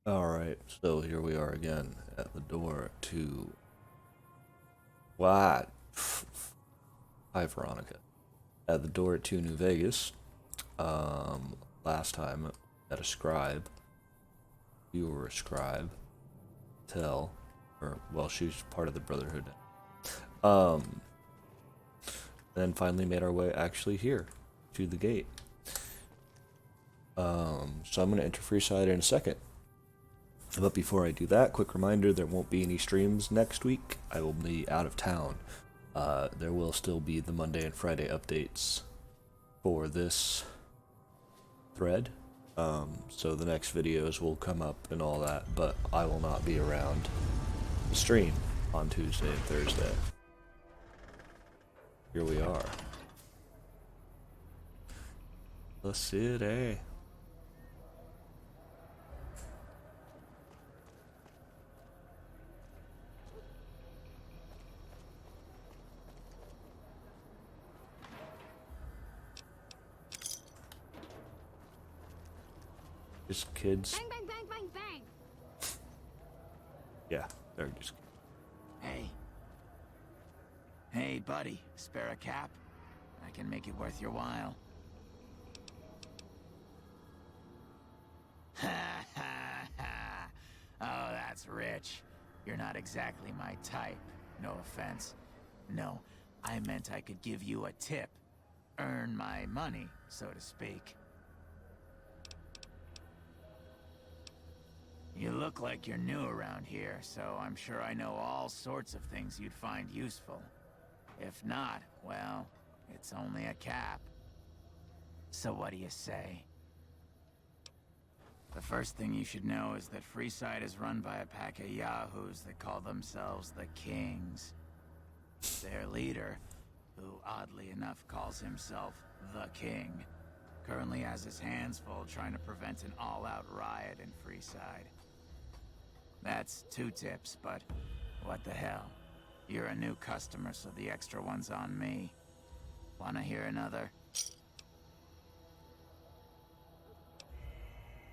Alright, so here we are again at the door to what? Hi, Veronica. At the door to New Vegas. Last time at a scribe. You were a scribe. Tell. Or, well, she was part of the Brotherhood. Um, then finally made our way actually here to the gate. So I'm going to enter Freeside in a second. But before I do that, quick reminder, there won't be any streams next week. I will be out of town. There will still be the Monday and Friday updates for this thread. So the next videos will come up and all that, but I will not be around to stream on Tuesday and Thursday. Here we are. The city. Just kids. Bang, bang, bang, bang, bang. Yeah, they're just. Hey. Hey, buddy. Spare a cap? I can make it worth your while. Ha ha ha. Oh, that's rich. You're not exactly my type. No offense. No, I meant I could give you a tip. Earn my money, so to speak. You look like you're new around here, so I'm sure I know all sorts of things you'd find useful. If not, well, it's only a cap. So what do you say? The first thing you should know is that Freeside is run by a pack of yahoos that call themselves the Kings. Their leader, who oddly enough calls himself the King, currently has his hands full trying to prevent an all-out riot in Freeside. That's 2 tips, but what the hell? You're a new customer, so the extra one's on me. Wanna hear another?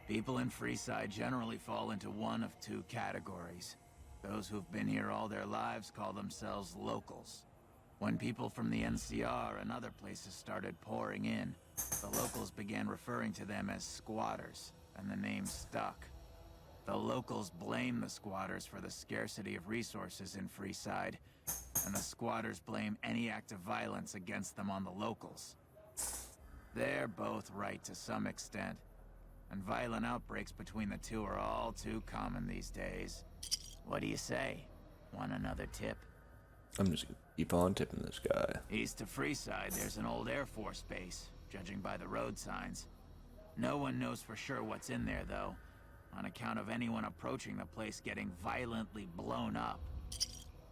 People in Freeside generally fall into one of 2 categories. Those who've been here all their lives call themselves locals. When people from the NCR and other places started pouring in, the locals began referring to them as squatters, and the name stuck. The locals blame the squatters for the scarcity of resources in Freeside, and the squatters blame any act of violence against them on the locals. They're both right to some extent, and violent outbreaks between the two are all too common these days. What do you say? Want another tip? I'm just gonna keep on tipping this guy. East of Freeside, there's an old Air Force base, judging by the road signs. No one knows for sure what's in there, though, on account of anyone approaching the place getting violently blown up.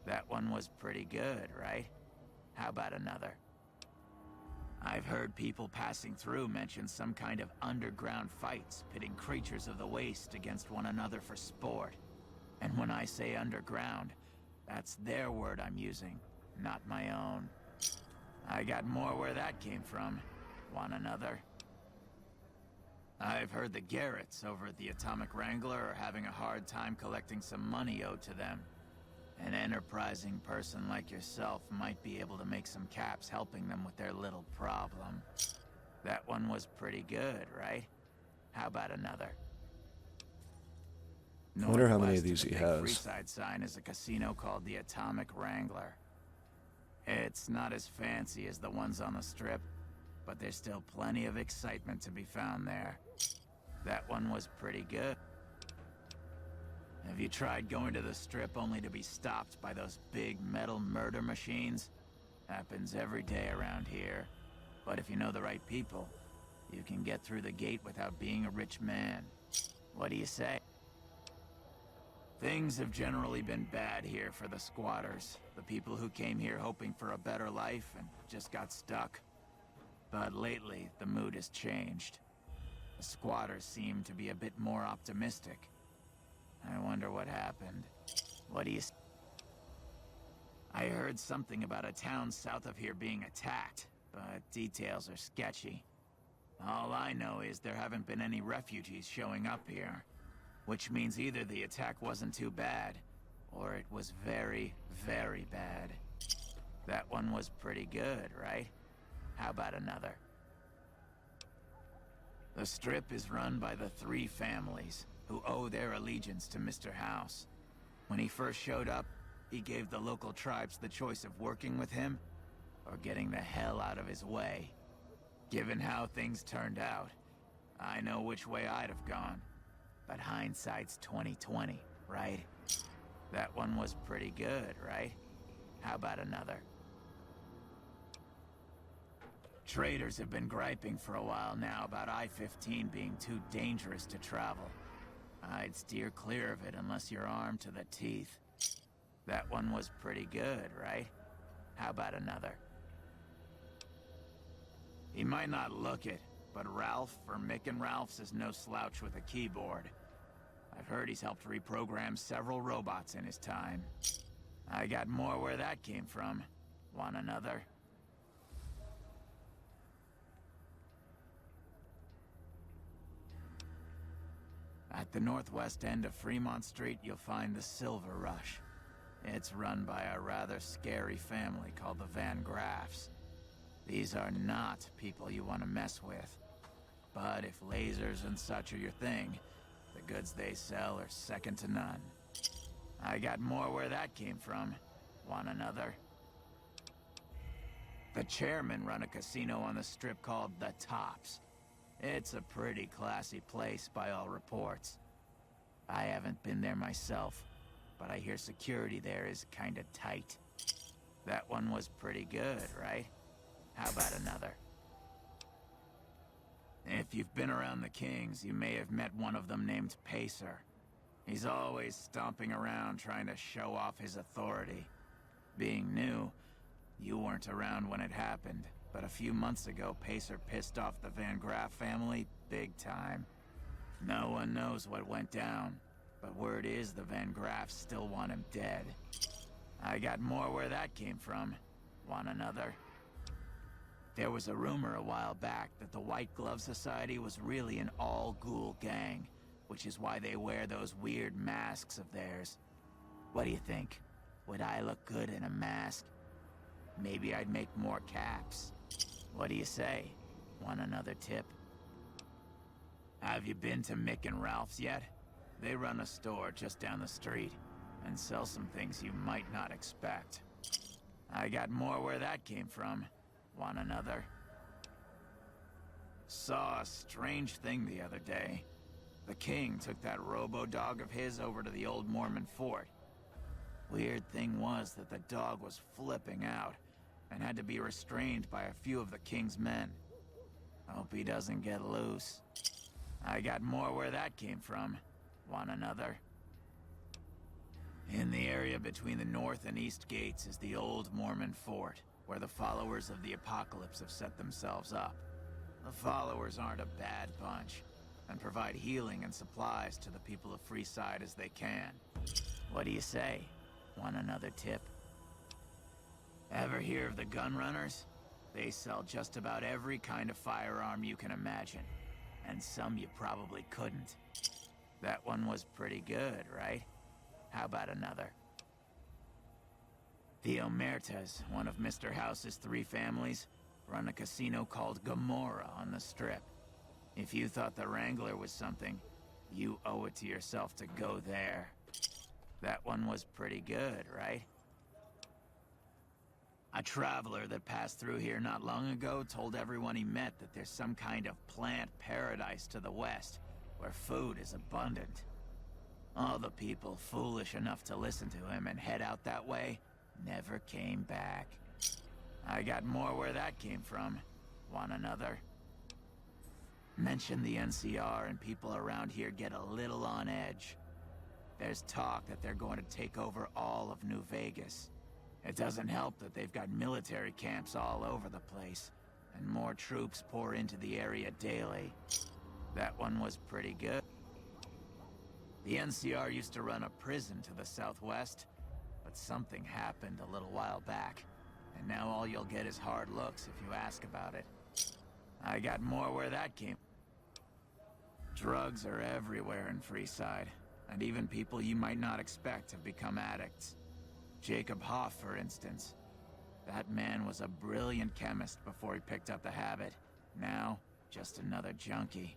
That one was pretty good, right? How about another? I've heard people passing through mention some kind of underground fights, pitting creatures of the waste against one another for sport. And when I say underground, that's their word I'm using, not my own. I got more where that came from. Want another? I've heard the Garretts over at the Atomic Wrangler are having a hard time collecting some money owed to them. An enterprising person like yourself might be able to make some caps helping them with their little problem. That one was pretty good, right? How about another? I wonder how many Northwest of these the he big has. Freeside sign is a casino called the Atomic Wrangler. It's not as fancy as the ones on the Strip, but there's still plenty of excitement to be found there. That one was pretty good. Have you tried going to the Strip only to be stopped by those big metal murder machines? Happens every day around here. But if you know the right people, you can get through the gate without being a rich man. What do you say? Things have generally been bad here for the squatters, the people who came here hoping for a better life and just got stuck. But lately, the mood has changed. The squatters seem to be a bit more optimistic. I wonder what happened. What do you... I heard something about a town south of here being attacked, but details are sketchy. All I know is there haven't been any refugees showing up here. Which means either the attack wasn't too bad, or it was very, very bad. That one was pretty good, right? How about another? The Strip is run by the three families, who owe their allegiance to Mr. House. When he first showed up, he gave the local tribes the choice of working with him, or getting the hell out of his way. Given how things turned out, I know which way I'd have gone. But hindsight's 20/20, right? That one was pretty good, right? How about another? Traders have been griping for a while now about I-15 being too dangerous to travel. I'd steer clear of it unless you're armed to the teeth. That one was pretty good, right? How about another? He might not look it, but Ralph for Mick and Ralph's is no slouch with a keyboard. I've heard he's helped reprogram several robots in his time. I got more where that came from. Want another? At the northwest end of Fremont Street, you'll find the Silver Rush. It's run by a rather scary family called the Van Graffs. These are not people you want to mess with. But if lasers and such are your thing, the goods they sell are second to none. I got more where that came from. Want another? The chairmen run a casino on the Strip called The Tops. It's a pretty classy place by all reports. I haven't been there myself, but I hear security there is kinda tight. That one was pretty good, right? How about another? If you've been around the Kings, you may have met one of them named Pacer. He's always stomping around trying to show off his authority. Being new, you weren't around when it happened, but a few months ago, Pacer pissed off the Van Graff family big time. No one knows what went down, but word is the Van Graffs still want him dead. I got more where that came from. Want another? There was a rumor a while back that the White Glove Society was really an all-ghoul gang, which is why they wear those weird masks of theirs. What do you think? Would I look good in a mask? Maybe I'd make more caps. What do you say? Want another tip? Have you been to Mick and Ralph's yet? They run a store just down the street, and sell some things you might not expect. I got more where that came from. Want another? Saw a strange thing the other day. The king took that robo-dog of his over to the old Mormon fort. Weird thing was that the dog was flipping out, and had to be restrained by a few of the king's men. Hope he doesn't get loose. I got more where that came from. Want another? In the area between the north and east gates is the old Mormon fort, where the followers of the apocalypse have set themselves up. The followers aren't a bad bunch, and provide healing and supplies to the people of Freeside as they can. What do you say? Want another tip? Ever hear of the gun runners? They sell just about every kind of firearm you can imagine, and some you probably couldn't. That one was pretty good, right? How about another? The Omertas, one of Mr. House's three families, run a casino called Gomorrah on the Strip. If you thought the Wrangler was something, you owe it to yourself to go there. That one was pretty good, right? A traveler that passed through here not long ago told everyone he met that there's some kind of plant paradise to the west, where food is abundant. All the people foolish enough to listen to him and head out that way never came back. I got more where that came from. Want another? Mention the NCR and people around here get a little on edge. There's talk that they're going to take over all of New Vegas. It doesn't help that they've got military camps all over the place, and more troops pour into the area daily. That one was pretty good. The NCR used to run a prison to the southwest, but something happened a little while back, and now all you'll get is hard looks if you ask about it. I got more where that came. Drugs are everywhere in Freeside, and even people you might not expect have become addicts. Jacob Hoff, for instance. That man was a brilliant chemist before he picked up the habit. Now, just another junkie.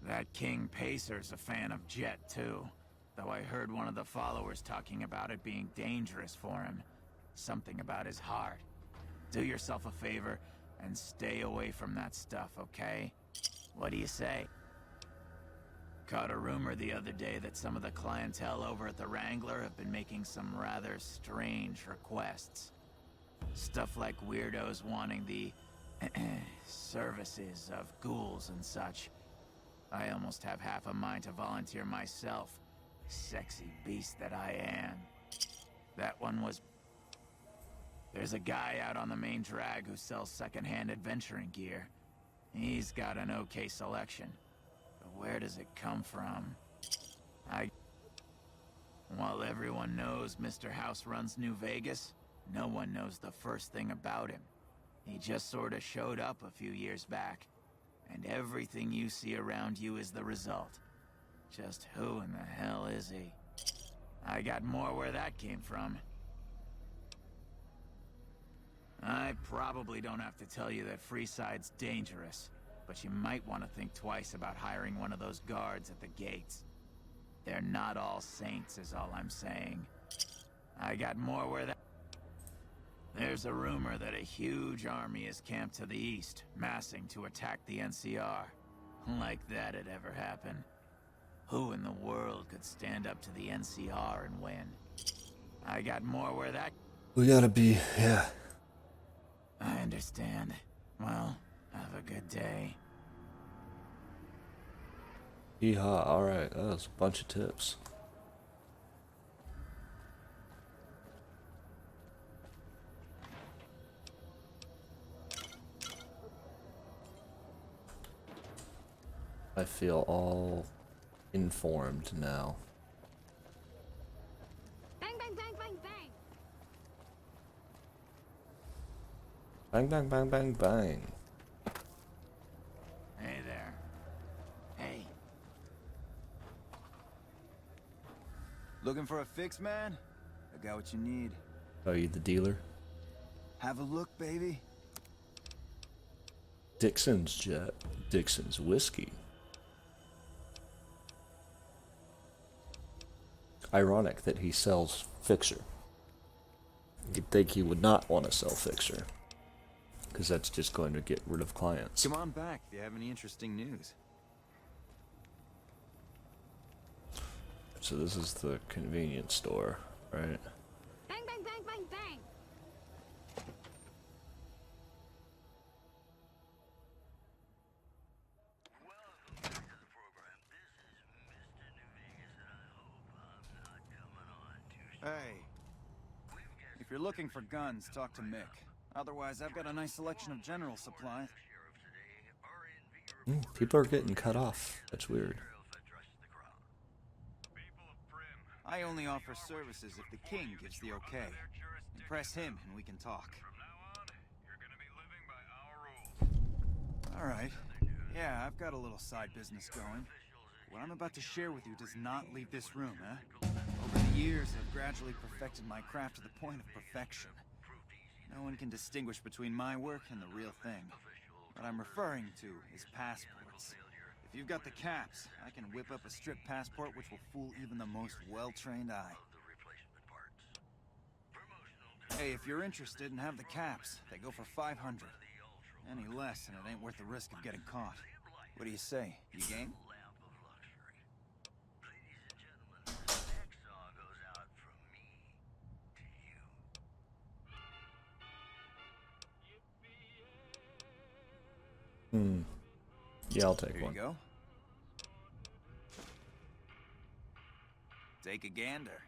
That King Pacer's a fan of Jet, too. Though I heard one of the followers talking about it being dangerous for him. Something about his heart. Do yourself a favor and stay away from that stuff, okay? What do you say? Caught a rumor the other day that some of the clientele over at the Wrangler have been making some rather strange requests. Stuff like weirdos wanting the services of ghouls and such. I almost have half a mind to volunteer myself. Sexy beast that I am. That one was... There's a guy out on the main drag who sells secondhand adventuring gear. He's got an okay selection. But where does it come from? While everyone knows Mr. House runs New Vegas, no one knows the first thing about him. He just sorta showed up a few years back. And everything you see around you is the result. Just who in the hell is he? I got more where that came from. I probably don't have to tell you that Freeside's dangerous, but you might want to think twice about hiring one of those guards at the gates. They're not all saints, is all I'm saying. I got more where that... There's a rumor that a huge army is camped to the east, massing to attack the NCR. Like that'd ever happen. Who in the world could stand up to the NCR and win? I got more where that... We gotta be, yeah. I understand. Well, have a good day. Yeehaw, alright, that was a bunch of tips. I feel all informed now. Bang, bang, bang, bang, bang. Bang, bang, bang, bang, bang. Hey there. Hey. Looking for a fix, man? I got what you need. Are you the dealer? Have a look, baby. Dixon's Jet. Dixon's Whiskey. Ironic that he sells Fixer. You'd think he would not want to sell Fixer, because that's just going to get rid of clients. Come on back if you have any interesting news. So this is the convenience store, right? Bang, bang, bang, bang, bang. Hey. If you're looking for guns, talk to Mick. Otherwise, I've got a nice selection of general supplies. People are getting cut off. That's weird. I only offer services if the king gives the okay. Impress him and we can talk. Alright. Yeah, I've got a little side business going. What I'm about to share with you does not leave this room, eh? Over the years, I've gradually perfected my craft to the point of perfection. No one can distinguish between my work and the real thing. What I'm referring to is passports. If you've got the caps, I can whip up a strip passport which will fool even the most well-trained eye. Hey, if you're interested and have the caps, they go for 500. Any less and it ain't worth the risk of getting caught. What do you say? You game? Yeah, I'll take Here one. you go. Take a gander.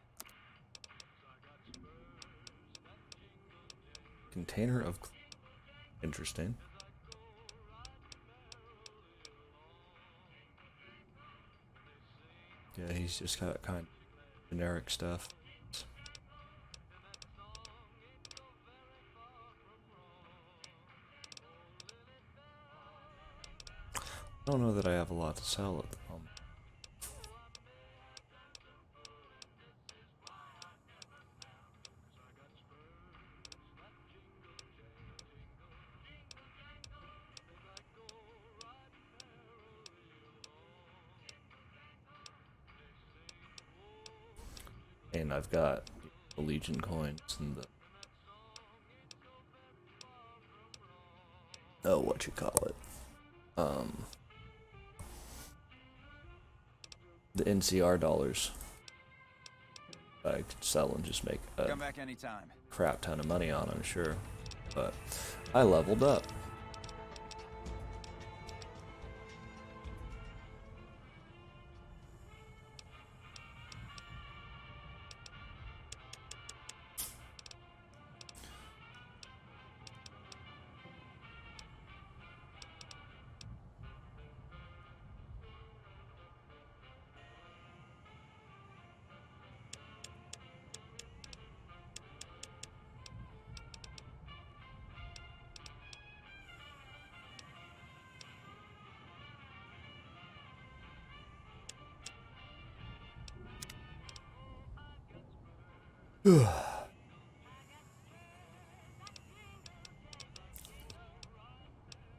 Container of... Interesting. Yeah, he's just got kind of generic stuff. I don't know that I have a lot to sell at the moment. And I've got the Legion coins and the what you call it, the NCR dollars. I could sell and just make a Come back anytime. crap ton of money on, I'm sure. But I leveled up.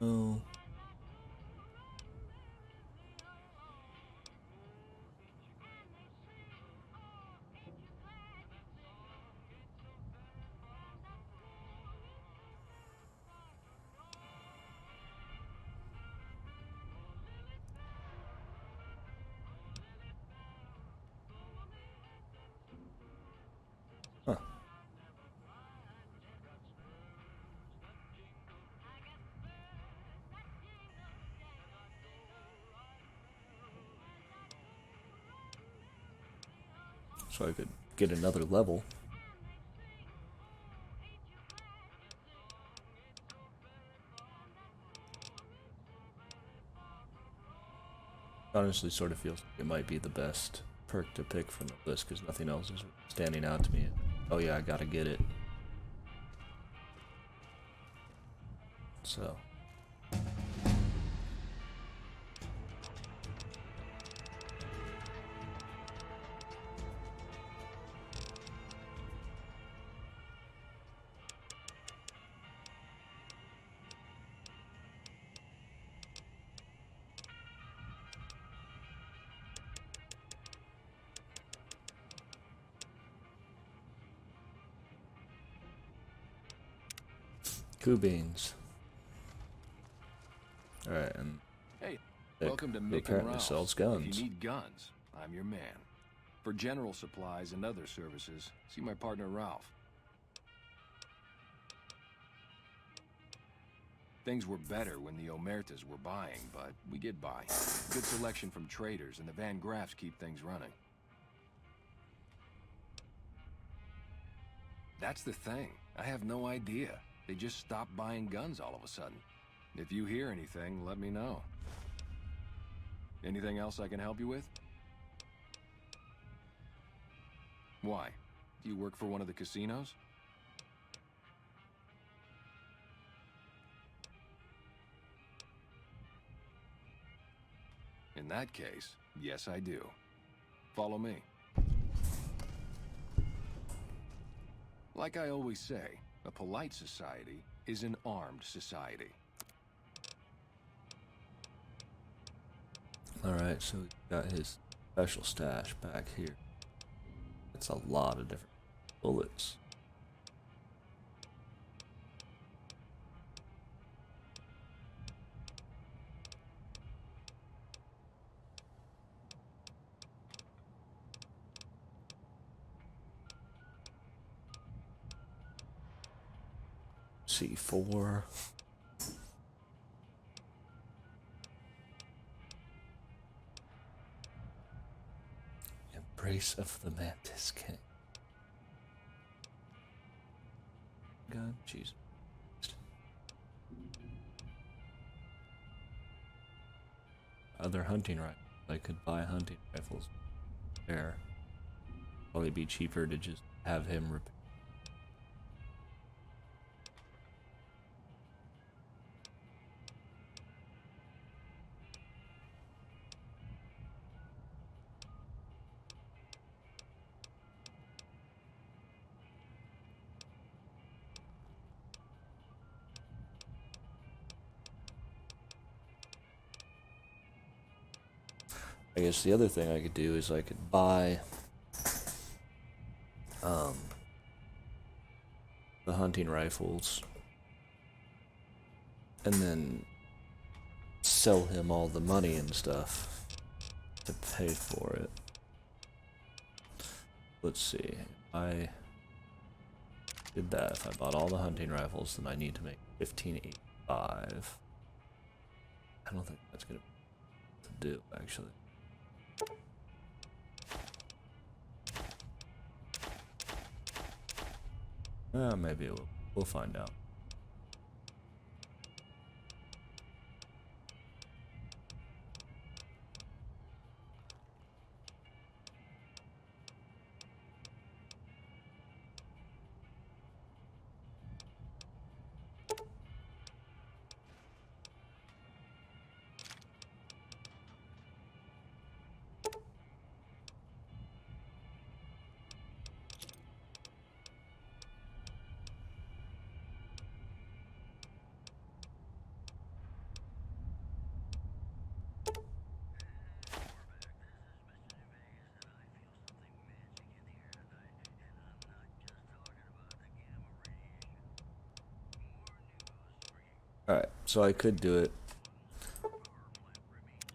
Oh. Huh. So I could get another level. Honestly, sort of feels like it might be the best perk to pick from the list because nothing else is standing out to me. Oh yeah, I gotta get it. So. Beans. Alright, and Hey, it welcome to Mick and apparently Ralph's. sells If guns. you need guns, I'm your man. For general supplies and other services, see my partner Ralph. Things were better when the Omertas were buying, but we get by. Good selection from traders, and the Van Graffs keep things running. That's the thing. I have no idea. They just stopped buying guns all of a sudden. If you hear anything, let me know. Anything else I can help you with? Why? Do you work for one of the casinos? In that case, yes I do. Follow me. Like I always say, a polite society is an armed society. Alright, so we got his special stash back here. That's a lot of different bullets. C4. Embrace of the Mantis King. God, jeez. Other hunting rifles. I could buy hunting rifles there. Probably be cheaper to just have him repair. I guess the other thing I could do is I could buy the hunting rifles and then sell him all the money and stuff to pay for it. Let's see. If I did that, if I bought all the hunting rifles, then I need to make 1585. I don't think that's gonna be to do actually. Maybe it will. We'll find out. Alright, so I could do it,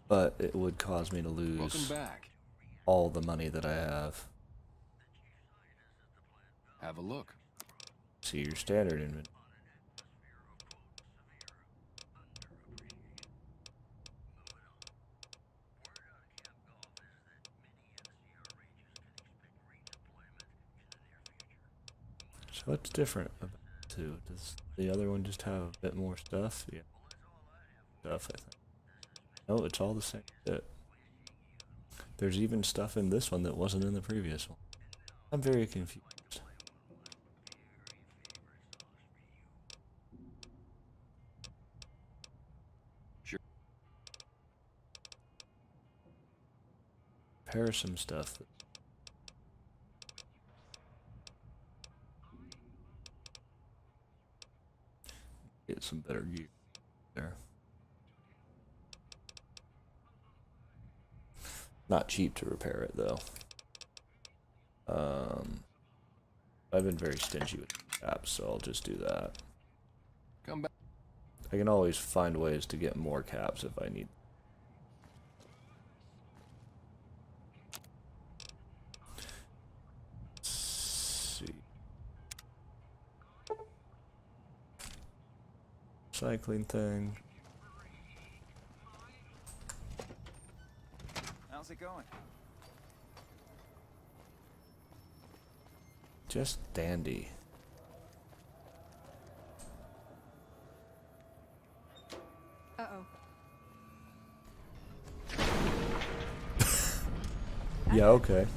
but it would cause me to Welcome lose back. all the money that I have. Have a look. See your standard inventory. So what's different about the two? Does the other one just have a bit more stuff? Yeah. Stuff, I think. No, it's all the same shit. There's even stuff in this one that wasn't in the previous one. I'm very confused. Sure. Compare some stuff that get some better gear there. Not cheap to repair it though. I've been very stingy with caps, so I'll just do that. Come back. I can always find ways to get more caps if I need. Let's see. Cycling thing. How's it going? Just dandy. Uh-oh. Yeah, okay.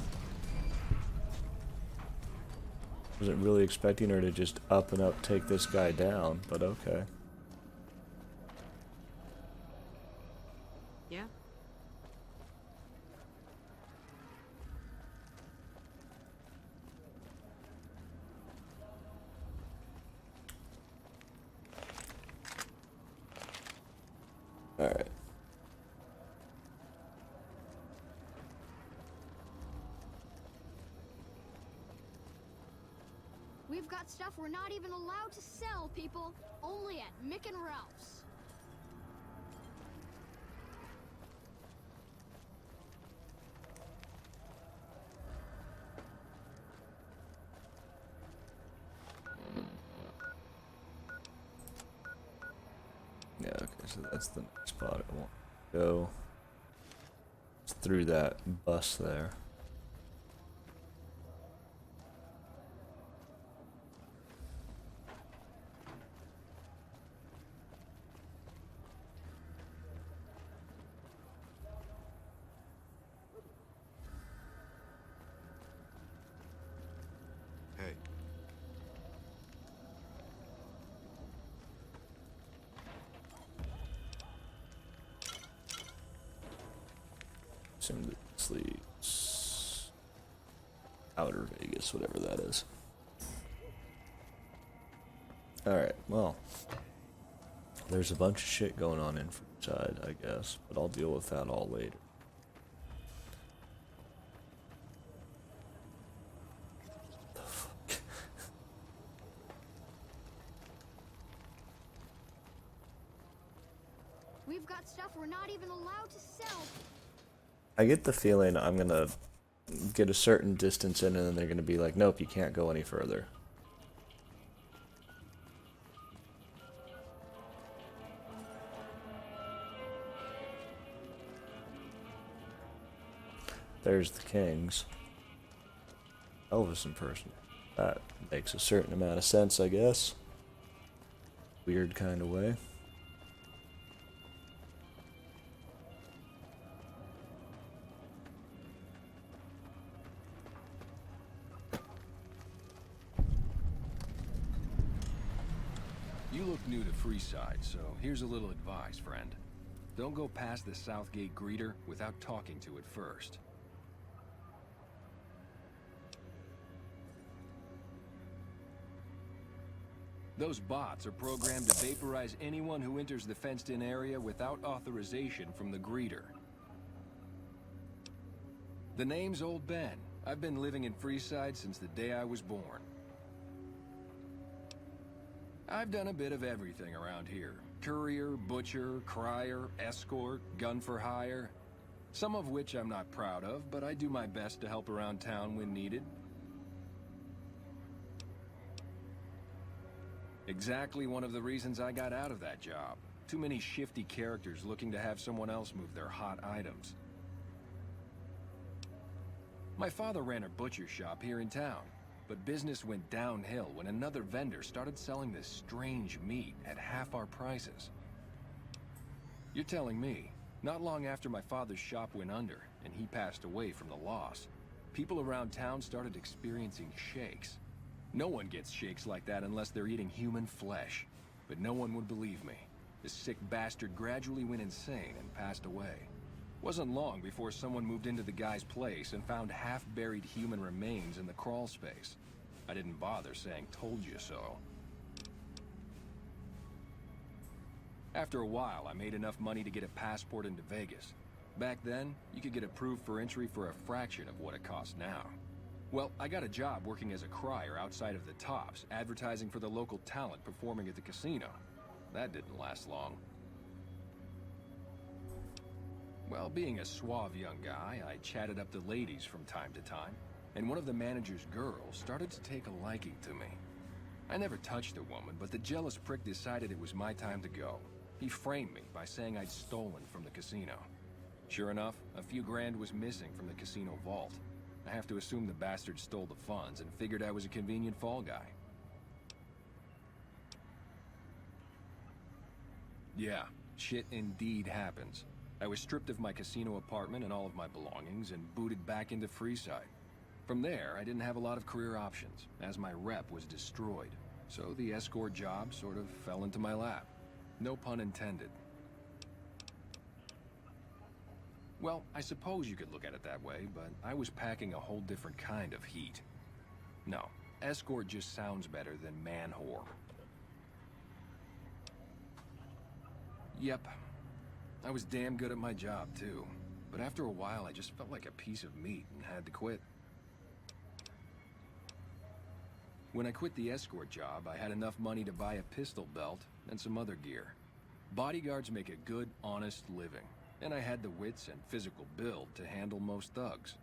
Wasn't really expecting her to just up and up take this guy down, but okay. Yeah. Alright. We've got stuff we're not even allowed to sell, people. Only at Mick and Ralph's. Yeah, okay, so that's the next spot I want to go. It's through that bus there. Hey. Assume that this leads Outer Vegas, whatever that is. Alright, well. There's a bunch of shit going on in Freeside, I guess, but I'll deal with that all later. We've got stuff we're not even allowed to sell. I get the feeling I'm gonna get a certain distance in and then they're gonna be like, nope, you can't go any further. There's the Kings. Elvis in person. That makes a certain amount of sense, I guess. Weird kind of way. You look new to Freeside, so here's a little advice, friend. Don't go past the Southgate greeter without talking to it first. Those bots are programmed to vaporize anyone who enters the fenced-in area without authorization from the greeter. The name's Old Ben. I've been living in Freeside since the day I was born. I've done a bit of everything around here. Courier, butcher, crier, escort, gun for hire. Some of which I'm not proud of, but I do my best to help around town when needed. Exactly one of the reasons I got out of that job. Too many shifty characters looking to have someone else move their hot items. My father ran a butcher shop here in town, but business went downhill when another vendor started selling this strange meat at half our prices. You're telling me, not long after my father's shop went under and he passed away from the loss, people around town started experiencing shakes. No one gets shakes like that unless they're eating human flesh. But no one would believe me. The sick bastard gradually went insane and passed away. Wasn't long before someone moved into the guy's place and found half-buried human remains in the crawl space. I didn't bother saying, "Told you so." After a while, I made enough money to get a passport into Vegas. Back then, you could get approved for entry for a fraction of what it costs now. Well, I got a job working as a crier outside of the Tops, advertising for the local talent performing at the casino. That didn't last long. Well, being a suave young guy, I chatted up the ladies from time to time, and one of the manager's girls started to take a liking to me. I never touched the woman, but the jealous prick decided it was my time to go. He framed me by saying I'd stolen from the casino. Sure enough, a few grand was missing from the casino vault. I have to assume the bastard stole the funds and figured I was a convenient fall guy. Yeah, shit indeed happens. I was stripped of my casino apartment and all of my belongings and booted back into Freeside. From there, I didn't have a lot of career options, as my rep was destroyed. So the escort job sort of fell into my lap. No pun intended. Well, I suppose you could look at it that way, but I was packing a whole different kind of heat. No, escort just sounds better than man-whore. Yep, I was damn good at my job, too. But after a while, I just felt like a piece of meat and had to quit. When I quit the escort job, I had enough money to buy a pistol belt and some other gear. Bodyguards make a good, honest living, and I had the wits and physical build to handle most thugs.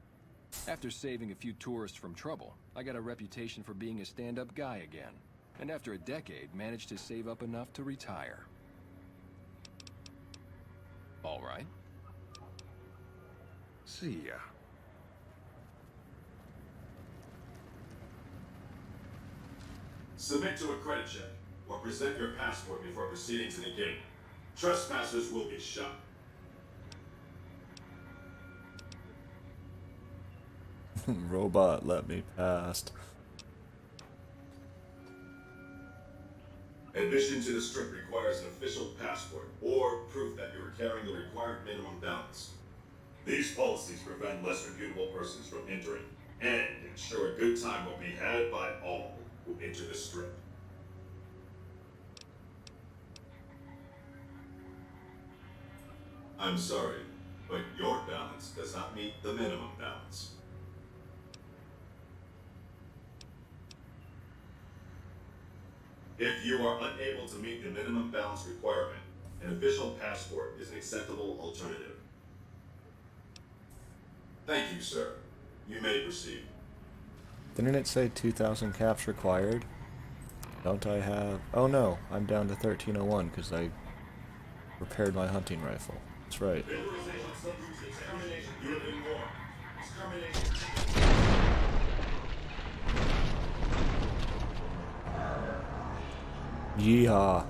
After saving a few tourists from trouble, I got a reputation for being a stand-up guy again, and after a decade, managed to save up enough to retire. All right. See ya. Submit to a credit check, or present your passport before proceeding to the gate. Trespassers will be shot. Robot, let me past. Admission to the strip requires an official passport, or proof that you are carrying the required minimum balance. These policies prevent less reputable persons from entering, and ensure a good time will be had by all who enter the strip. I'm sorry, but your balance does not meet the minimum balance. If you are unable to meet the minimum balance requirement, an official passport is an acceptable alternative. Thank you, sir. You may proceed. Didn't it say 2,000 caps required? Don't I have... Oh no, I'm down to 1301 because I repaired my hunting rifle. That's right. Yeehaw.